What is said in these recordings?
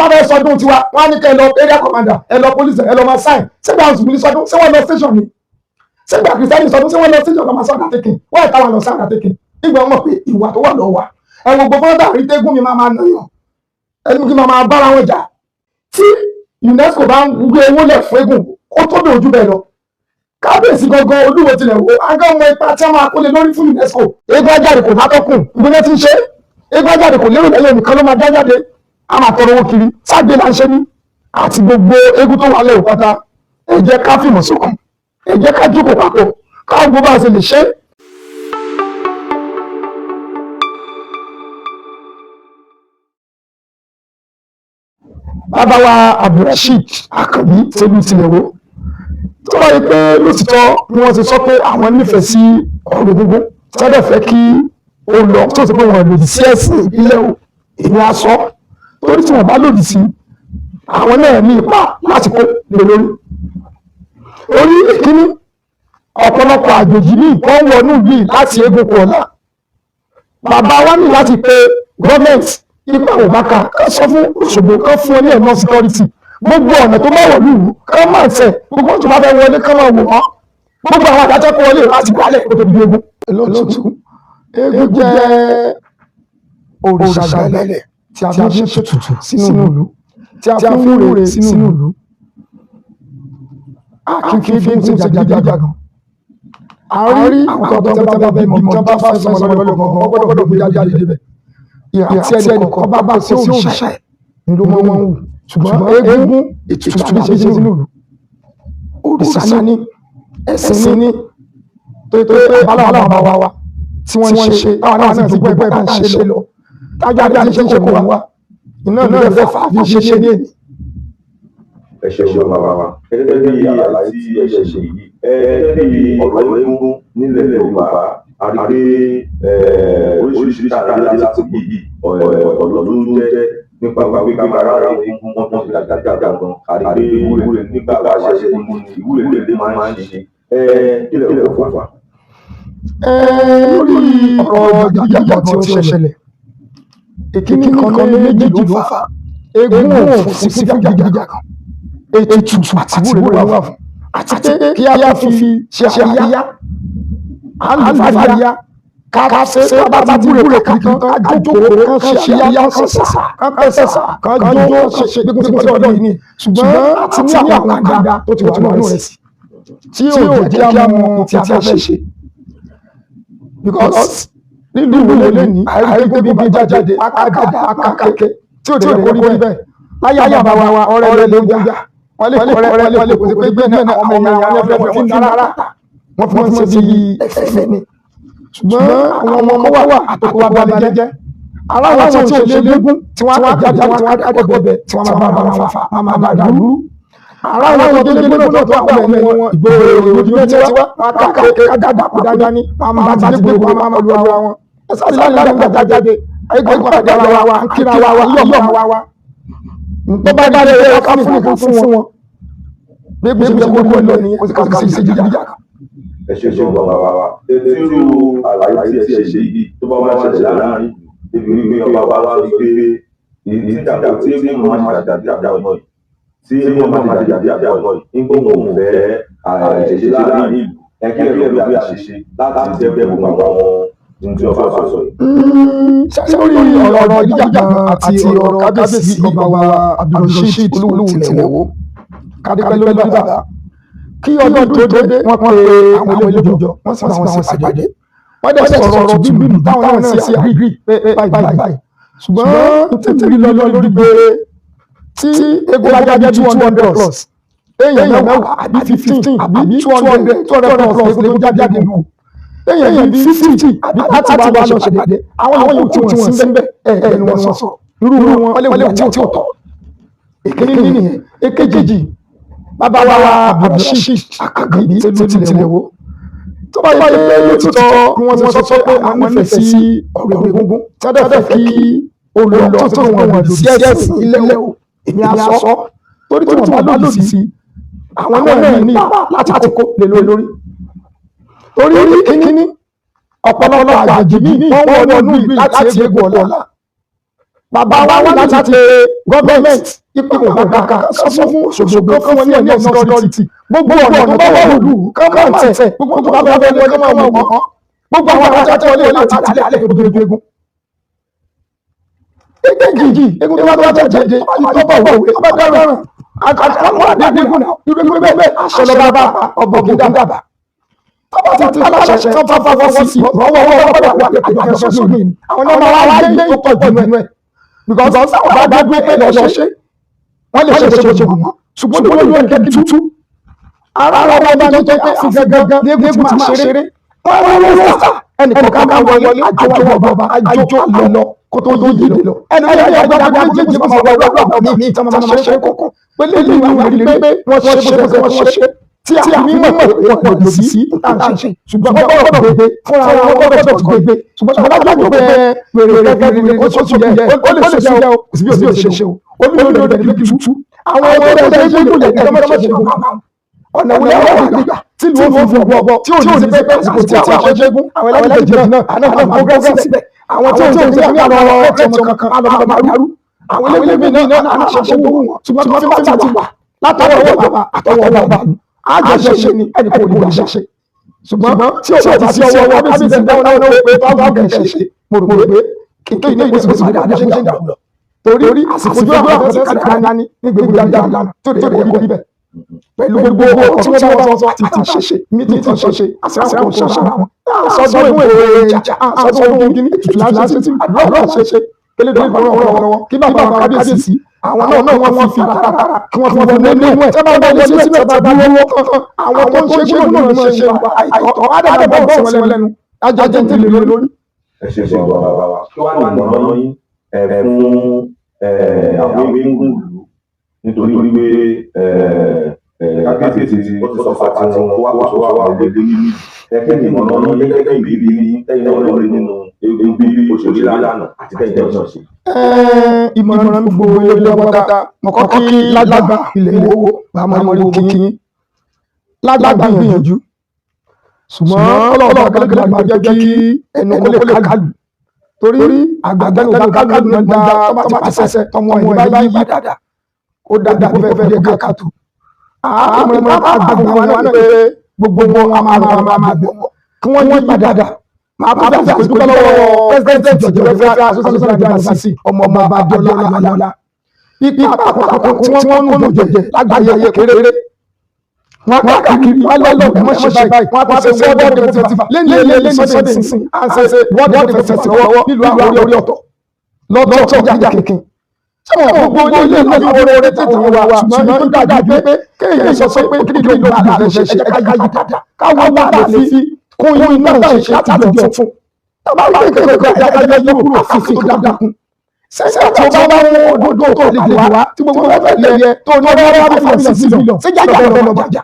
fẹ́ sọdún tiwa wọ́n á ní kẹ́ ẹ lọ area commander ẹ lọ police ẹ lọ máa sign ṣégbà mùsùlùmí sọdún ṣé wọ́n lọ station ni ṣégbà kìrìsìtẹ́nì sọdún ṣé wọ́n lọ station lọ máa sọ undertaking wọ́n ẹ̀ táwọn lọ sí undertaking nígbà wọn mọ̀ pé ìwà tó wà lọ́wọ́ wa ẹ̀wọ̀n gbogbo fọ́nà rí tẹ́gùn mi máa nà yàn ẹni kí máa bára wọn jà tí UNESCO bá ń gbé owó lẹ̀ fún eégún ó tó bẹ̀ ojú bẹ́ẹ̀ lọ kábíyèsí gangan olúwo tilẹ̀ wo agán ọmọ ipa tí wọ́n máa kólé lórí fún UNESCO eégún ajáde kò látọ́kùn ìgbóná ti ń ṣe eégún ajáde kò lérò lẹ́yìn nìkan ló máa dá jáde a máa tọrọ owó kiri ságbe là ń ṣe ní àti gbogbo eégún tó wà lẹ́yìn pátá ẹ jẹ́ ká fìmọ̀ sókàn ẹ jẹ́ ká jókòó papọ̀ káwọn gbogbo àṣẹ lè ṣe. bàbá wa Abdulrasheed Akànbí tẹ́lú tilẹ̀ wo tó bá yẹ pé lótìtọ́ ni wọ́n ti sọ pé àwọn nífẹ̀ẹ́ sí ọ̀rọ̀ gbogbo tẹ́lẹ̀ fẹ́ kí ó lọ tó ti pé wọn lòdì sí ẹ̀sìn ìbílẹ̀ o èmi á sọ torí tí wọ́n bá lòdì sí àwọn náà ní ipa láti kó lè lórí. orí ìkíní ọ̀pọ̀lọpọ̀ àjòjì ní ìkọ́ wọnú yìí láti eégún kù ọ̀la bàbá wa ní láti pe gọ́ọ̀mẹ̀ntì ipa òbáka ká sọ fún Òṣogbo ká fún ọ ní ẹ̀mọ́ security gbogbo ọ̀nà tó bá wọ̀lú ìlú ká máa tẹ̀ gbogbo tó bá fẹ́ wọlé ká máa wò wọ́n gbogbo àwọn àdájọ́ kó wọlé láti gbálẹ̀ kó tó di eégún. lótú eégún jẹ́ òrìṣà gbẹ̀lẹ̀ tí a fi ń ṣètùtù sínú ìlú tí a fi ń wúre sínú ìlú kìkì fi ń ṣe jàgídíjàgan. àárí àwọn tó bá bẹ bímọ tó bá fẹ́ sọmọ lọ́gbọ̀n ọgbọ́dọ̀ gbé jáde débẹ̀ ìhà tí ẹnì kọ̀ọ̀kan bá bá sí òrìṣà ẹ̀ ni ló máa ń wù ṣùgbọ́n eégún ètùtù bí ṣe sínú ìlú òrìṣà ní ẹ̀sìn ní tó abáláwà bàbá wa tí wọ́n ń ṣe àwọn náà ti gbọ́ ẹgbẹ́ bá ń ṣe lọ tájà bí a ṣe ń ṣe kó wa iná ìlú ẹ̀fẹ́ fà bí ṣe ṣe ní èyí. ẹ ṣeun bàbá wa gẹ́gẹ́ bí àlàyé tí ẹ ṣe ṣe yìí gẹ́gẹ́ bí ọ̀rọ̀ eégún nílẹ̀ Yorùbá a rí pé oríṣiríṣi àdáyé láti bí ọ̀dọ́ tó ń jẹ́ nípa gbígbé ara eégún wọn fi dàgbà gan àrí pé ìwúre nígbà wáṣẹ ìwúre lè máa ń ṣe kílẹ̀ ó fà. lórí ọ̀rọ̀ jàgídíjàgan tí ó ṣẹlẹ̀ ìkíní kan ní méjì ló fà á eégún òfò sí fún jàgídíjàgan ètùtù àti ìwúre wà fún àti kí a fi ṣe àríyá àlùfáàríyá ká ṣe bàbá tí ìwúre kankan ká jókòó kan ṣe àríyá kan sẹ̀sà kan jó ṣe gbégbé tí ọ̀dọ́ yìí ni ṣùgbọ́n àti ní àwọn àgbàdá tó ti wà nínú rẹ̀ sí tí yóò jẹ́ kí a mọ tí a fẹ́ ṣe because nínú ìwé lẹ́ni àìrígbé bíbí jáde akáké tí ò dé orí bẹ́ẹ̀ láyé àbáwá wa ọ̀rẹ́ rẹ̀ ló ń jà wọ́n lè kó sí pé gbé náà ọmọ ìyá wọn fẹ́ fi ń dára wọ́n fi wọ́n ṣe bí ẹ̀fẹ̀ ni ṣùgbọ́n àwọn ọmọ wa àtòkò wa balẹ̀ jẹ́jẹ́ aláwọ̀ tí ò ṣe légún tí wọ́n á jáde tí wọ́n á gbẹ̀bẹ̀ tí wọ́n máa bá wọn fà máa bá dàlú aláwọ̀ tó lé gbọ́dọ̀ tó àwọn ọmọ wọn ìgboro ìròyìn mẹ́tí wá kájàdá ní máa bá ti gbogbo wọn máa lu ara wọn ẹ̀sán lágbàdá jáde àìgbàdá wa kíra wa yíyọ̀ wa tó bá dáre ẹ̀ ká fún wọn bí ebi ṣe kó lọ ní kò sì ṣe jíjà. ẹ ṣe ṣe bàbá wa irú àlàyé tí ẹ ṣe yìí tó bá wá ṣẹlẹ̀ láàrin ibi wípé ọba wa sọ pé ìdíjàpọ̀ tí ebi máa ń ṣàdàdà ọ̀nà yìí tí ebi máa ń ṣàdàdà ọ̀nà yìí ń gbóhùn òun fẹ́ àìṣèṣe láàrin ìlú ẹgbẹ́ ẹ̀rọ bí àṣìṣe láti dẹ́gbẹ́ gbogbo àwọn tí ọba sọ yìí. sórí ọ̀rọ̀ jíjàgan àti ọ̀rọ̀ kábíyèsí ọba wa Abdulrasheed olúwo tilẹ̀ wo kádépẹ́ lórí bàbá kí ọdún tó dé wọ́n pe àwọn eléjòjò wọ́n sì bá wọn ṣèpàdé wọ́n dẹ̀ sọ̀rọ̀ bíbí táwọn náà sí àgírí pé báyìí ṣùgbọ́n tètè lọ lórí pé tí eégún bá jáde 200 plus èèyàn mẹ́wàá àbí 15 àbí 200 plus eégún tó jáde nù èèyàn bí 50 àbí láti wá lọ ṣèpàdé àwọn yòókù tí wọ́n sí bẹ́ẹ̀ ẹni wọ́n sọ irú wọn lè wà tí ò tọ̀ èkéní nìyẹn èkejì bàbá wa Abdulrasheed Akànbí tẹ́lú tilẹ̀ wo tó bá yẹ pé lótìtọ́ bí wọ́n ti sọ pé àwọn nífẹ̀ẹ́ sí ọ̀rọ̀ egungun tí wọ́n dẹ̀ fẹ́ kí olùlọ tó wọn lòdì sí ẹ̀sìn ilẹ̀ o èmi á sọ torí tí wọ́n bá lòdì sí àwọn náà ní ipa láti kókó lè lórí torí kíní ọ̀pọ̀lọpọ̀ àjèjì ní wọ́n wọnú ìlú láti eégún ọ̀la bàbá wa wá láti pe gọ́ọ̀mẹ̀ntì ipò kọ̀ọ̀kan sọ fún Òṣogbo kọ́ fún wọn ní ẹ̀mí security gbogbo ọ̀nà tó bá wà lù kọ́mọ̀ntẹ̀ gbogbo tó bá bẹ́ẹ̀ wọlé kọ́mọ̀ wọ̀ gbogbo àwọn akẹ́kọ̀ọ́ wọlé láti àlẹ́ àlẹ́ gbogbo egun. Èkejì egun tó bá tó jẹjẹ tó bá wọ̀ wẹ̀ ọba dáràn àkàkọ́ àdéhùn náà irú bẹ́ẹ̀ aṣọlọ́ba bá ọbọ̀gì dábà. Tọ́ba ti aláṣẹ tó bá fọwọ́ sí ọwọ́ àjọṣẹ́sọ mi ni àwọn ọmọ wa gbé ìtọ́pọ̀ jù nínú ẹ̀ because àwọn bá gbé pé lọ ṣe wọ́n lè ṣe mọ́ ṣùgbọ́n tó lóyún ẹ̀kẹ́ tútù ara wọn bá ní tó pé àfi gángan ní egun ti máa ṣeré wọ́n wọ́n sà ẹnìkan ká wọlé àjọ ọba àjọ àlọ́ kó tó yí lọ ẹnu yẹn yẹn gbàgbọ́ méjèèjì máa wọ ọlọ́pàá mi tí wọ́n máa ṣe kókó pé lẹ́yìn ìwà rí pé wọ́n ṣe wọ́n ṣe tí a ní mọ̀ wọ́n lè sí àṣẹ ṣùgbọ́n wọ́n gbọ́dọ̀ gbé fúnra wọn gbọ́dọ̀ tó gbé ṣùgbọ́n wọ́n gbọ́dọ̀ gbé wèrè gẹ́gẹ́ ó tó yẹ ó lè ṣe yẹ o kò sí bí o ṣe ṣe o ó ní lórí ọ̀dẹ̀ bí tútù àwọn ọmọ ọdẹ ṣe é gbọ́dọ̀ yẹ kí wọ́n ṣe ọ̀nà ìwé wà nígbà tí ìlú òfin fún ọgbọ tí ò ní sí pé àsìkò tí àwọn aṣẹ́gun àwọn ẹlẹ́gbẹ̀jẹ̀ náà àwọn progress síbẹ̀ àwọn tí ò ní sí pé àwọn ọ̀rẹ́ kankan alọ́ màrú àwọn ẹlẹ́gbẹ̀jẹ̀ náà àwọn aṣẹ́gun wọn ṣùgbọ́n tí wọ́n ti wà látọwọ́ ọba àtọwọ́ ọba àjọṣe ni ẹnì kò ní ṣe ṣùgbọ́n tí o bá ti sí ọwọ́ kábíyèsí dáwọn náà wọ́n pé báwo kẹ̀ ṣe mo rò pé kí ní ìgbésí dáadáa ṣe ń dà lọ torí àsìkò ojú àwọn ọ̀sẹ̀ kàdá ní gbogbo dáadáa tó lè rí bíbẹ̀ pẹ̀lú gbogbo ọkọ̀ tí wọ́n bá sọ àti ṣe mítí tí ṣe àṣírà kò ṣe àwọn àṣọdún èkó ìjà àṣọdún ogun ní ètùtù láti àdúrà ṣe kélédé ìfọwọ́wọ́wọ́ kí bàbá kábíyèsí àwọn náà wọ́n fi tààrà kí wọ́n fi wọ́n nínú ẹ̀ tí wọ́n bá wọlé síbẹ̀ tí wọ́n bá lọ́wọ́ kankan àwọn tó ń ṣe gbọ́dọ̀ náà máa ṣe àìtọ́ àdàbọ̀ bọ̀ sí wọn lẹ́nu ajá ń tẹ̀lé lórí. ẹ ṣe ṣe ọba bàbá wa kí wàá ní ìmọ̀ràn yín fún àwọn eégún ìlú nítorí wípé kábíyèsí ó ti sọ fàtí wọn wá wá wá gbẹgbẹ níbi ẹkẹ ní ìmọ̀ràn yín gẹ́gẹ́ ìbíbí yín tẹ́yìn náà lórí nínú eégún bí òṣèlú lánàá àti tẹ́yìn tẹ́yìn náà ṣe. Ìmọ̀ràn gbogbo ilé ọgbọ́ta mọ̀kọ́ kí lágbàgbà ilẹ̀ owó bàmọ́rí kí lágbàgbà gbìyànjú ṣùgbọ́n ọlọ́ọ̀bà kálùkálù jẹ́ kí ẹnu kó lè kálù torí àgbàgbẹ́nu kálù náà gba tọ́mà pàṣẹ tọmọ ẹ̀ bá yí dáadáa ó dáadáa kó fẹ́ kákàtó àmọ́ àgbàgbà wọn náà pé gbogbo wọn a máa gbọ́ kí wọ́n yí padà máa bá bá fún ìdúpẹ́ lọ́wọ́ president jọjọ federal association of democracy ọmọ Abíọ́lá Ayọ̀lá ipa àpapọ̀ tí wọ́n ń lò jẹjẹ lágbàáyé kéré wọ́n káàkiri wọ́n lọ́lọ́ wọ́n ṣe báyìí wọ́n á ṣe world democracy festival lẹ́ni sọ́dẹ̀ sísìn à ń ṣe world democracy festival lọ́wọ́ nílùú àwọn orí ọ̀tọ̀ lọ́tọ̀ ìjà kìkìn ṣé wọn gbogbo ilé ìlú àwọn orí tètè wọn wá ṣùgbọ́n ìgbà dàbí pé kéèyàn sọ pé kí ló ń bá àlẹ́ ṣe ẹ̀ka yí dáadáa káwọn bá lè fi kún iná náà ṣe láti àjọ fún tọ́ba wà ní kékeré àyájọ́ yóò kúrò àfihàn tó dáadáa kún sẹ́yìn tí wọ́n bá mú òdodo tó lè dè wá tí gbogbo wọn fẹ́ lè yẹ tó ní ọdún ọdún ọdún ọdún sí mílíọ̀n sí jájà lọ́dọ̀ lọ́dọ̀ jájà.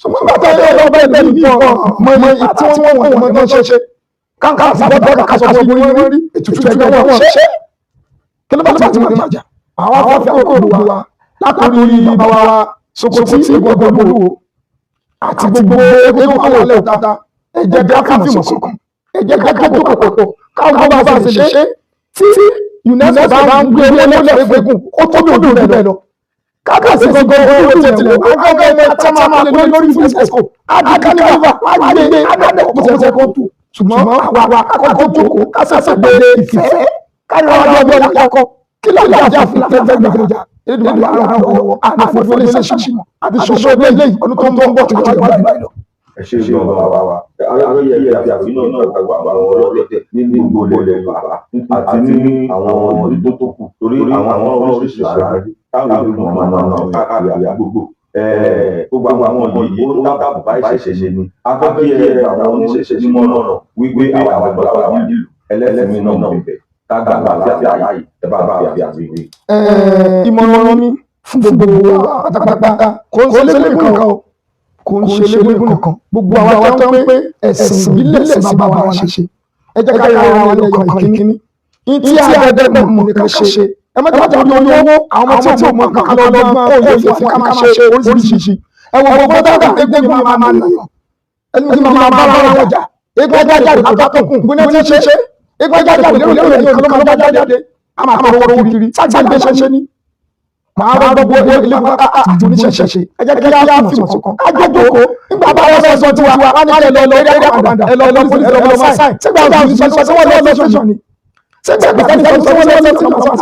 ṣùgbọ́n bàtà yẹn lọ bẹ́ẹ̀ bẹ́ẹ̀ ní ìfọ̀ mọ àti tí wọ́n wọ̀ mọ́ tó ṣe káńkà àfọwọ́dọ́ kásọ̀ fún gbogbo wọn rí ètùtù ẹgbẹ́ wọn ṣe kí ló bá ti wọ́n jájà àwọn afẹ́fẹ́ òkòrò wa látòrí bàbá wa Sokoti ìgbọ̀gbọ̀gbọ̀ àti gbogbo egun àwọn ilẹ̀ òkúta ẹ̀jẹ̀ bí akáfíìmọ̀ sọ̀kan ẹ̀jẹ̀ bí akájọpọ̀ káwọn bá ṣe ṣe tí UNESCO bá ń gbé lọ́lẹ̀ fẹ́gùn ó tó bí òdò rẹ̀ lọ. kábíyèsí gbogbo owó tilẹ̀ wò agbègbè ẹ̀mọ tí wọ́n máa lè lórí UNESCO adìkanìwà àgbègbè agbègbè ọ̀pọ̀tẹ̀ẹ̀tẹ̀ kan tù ṣùgbọ́n àwa akọ́kọ́ jókòó kásẹ̀sẹ̀ gbé ìfẹ́ káyọ̀ ọjọ́ bí ọlọ́kọ́ kí ló dé àjà fún tẹ́tẹ́gbẹ̀gbẹ̀jà èdè àwọn ọ̀rọ̀ àfọ̀fọ̀ ilé ṣàṣìmọ̀ àti ṣoṣo eléyìí ọdún tó ń bọ̀ tó ti wá jù ẹ ṣe ìjọ bàbá wa ayẹyẹ àti àfihàn náà gbàgbà àwọn ọlọ́dẹ nínú gbogbo ilẹ̀ Yorùbá àti ní àwọn ìlú tó kù torí àwọn oríṣiríṣi ààrẹ táwọn ìlú mọ̀ náà káàkiri àgbègbè gbogbo àwọn yìí ó dábàá bá ìṣẹ̀ṣe ni akọ́kíyẹ àwọn oníṣẹ̀ṣe ní mọ́nà wípé àwọn àgbàlagbà wà nílùú ẹlẹ́sìn náà bẹ̀bẹ̀ kágbàgbà àti àyè ẹ bá fi àgbègbè. Ìmọ̀ràn mi fún gbogbo pátápátá kò ń ṣe lẹ́gbẹ̀ẹ́ kan o kò ń ṣe lébùn nìkan gbogbo àwọn tó ń pé ẹ̀sìn ìbílẹ̀ ẹ̀sìn bàbá wa ṣe ẹ jẹ́ ká yára wọn lọ́kàn ìkíní tí àgbẹ̀dẹ̀ mọ̀ ní ká ṣe ẹ má jẹ́ torí owó àwọn tí ò mọ̀ kankan lọ́gbọ́n ó lè fún ká máa ṣe oríṣiríṣi ẹ wọ gbogbo dáadáa egbògi máa nà yàn ẹni tí máa bá ara wọn jà egbò jáde àtàkùn ìgbóná tí ń ṣe egbò jáde lérò lérò lérò ló máa jáde a máa kọ́ owó kiri sájà gbé ṣẹṣẹ ní. màá rọ gbogbo ilé àti oníṣẹ̀ṣe ẹ jẹ́ kí á fìmọ̀ ṣọ̀kan ká jókòó nígbà bá wọ́n fẹ́ sọ tiwa wá ní ẹ lọ area commander ẹ lọ police ẹ lọ sáì sígbà wọ́n fi sọ wọ́n lọ lọ́sọ̀ọ̀sọ̀ ni sígbà wọ́n fi sọ wọ́n lọ lọ́sọ̀ọ̀sọ̀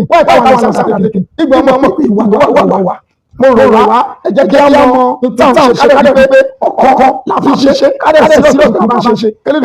wọ́n ẹ̀ka wà sàkàlẹ̀kẹ̀ ìgbà ọmọ ìwà wà mo rò wá ẹ jẹ́ kí á mọ ìtàn ṣe káde pé ọ̀kọ̀ọ̀kan la fi ṣe káde sí lọ́sọ̀ọ̀sọ̀ la fi ṣe kélé